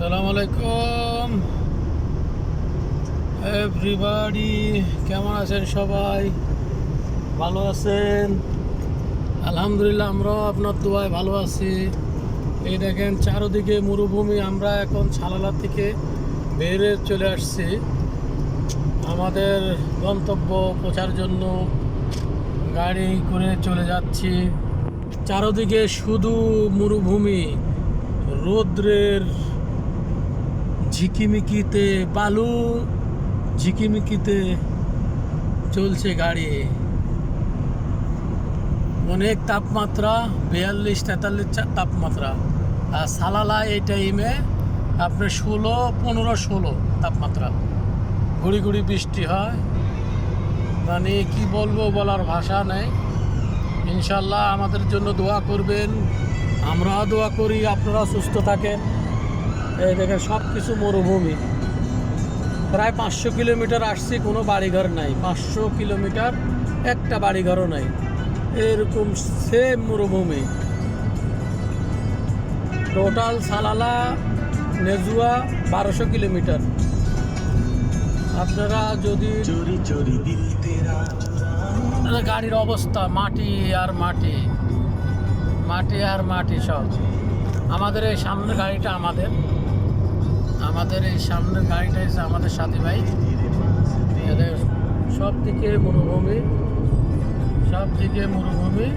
আসসালামু আলাইকুম এভরিবাডি, কেমন আছেন সবাই? ভালো আছেন? আলহামদুলিল্লাহ, আমরাও আপনার দোয়ায় ভালো আছি। এই দেখেন চারদিকে মরুভূমি। আমরা এখন ছালালা থেকে বেরে চলে আসছি আমাদের গন্তব্য পৌঁছার জন্য। গাড়ি করে চলে যাচ্ছি। চারদিকে শুধু মরুভূমি, রৌদ্রের ঝিকিমিকিতে, বালু ঝিকিমিকিতে চলছে গাড়ি। অনেক তাপমাত্রা, 42-43 তাপমাত্রা। আর সালালা এই টাইমে আপনার 15-16 তাপমাত্রা। গুড়ি গুড়ি বৃষ্টি হয়, মানে কি বলবো, বলার ভাষা নেই। ইনশাল্লাহ আমাদের জন্য দোয়া করবেন, আমরাও দোয়া করি, আপনারা সুস্থ থাকেন। এই দেখেন সব কিছু মরুভূমি। প্রায় 500 কিলোমিটার আসছি, কোনো বাড়িঘর নাই। 500 কিলোমিটার একটা বাড়িঘরও নাই, এরকম সেম মরুভূমি। Total Salalah নেজুয়া 1200 kilometre. আপনারা যদি গাড়ির অবস্থা, মাটি আর মাটি, মাটি আর মাটি সব। আমাদের এই সামনের গাড়িটা আমাদের এই সামনের গাড়িটা এসে আমাদের সাথী ভাই। এদের সব দিকে মরুভূমি, সব দিকে মরুভূমি।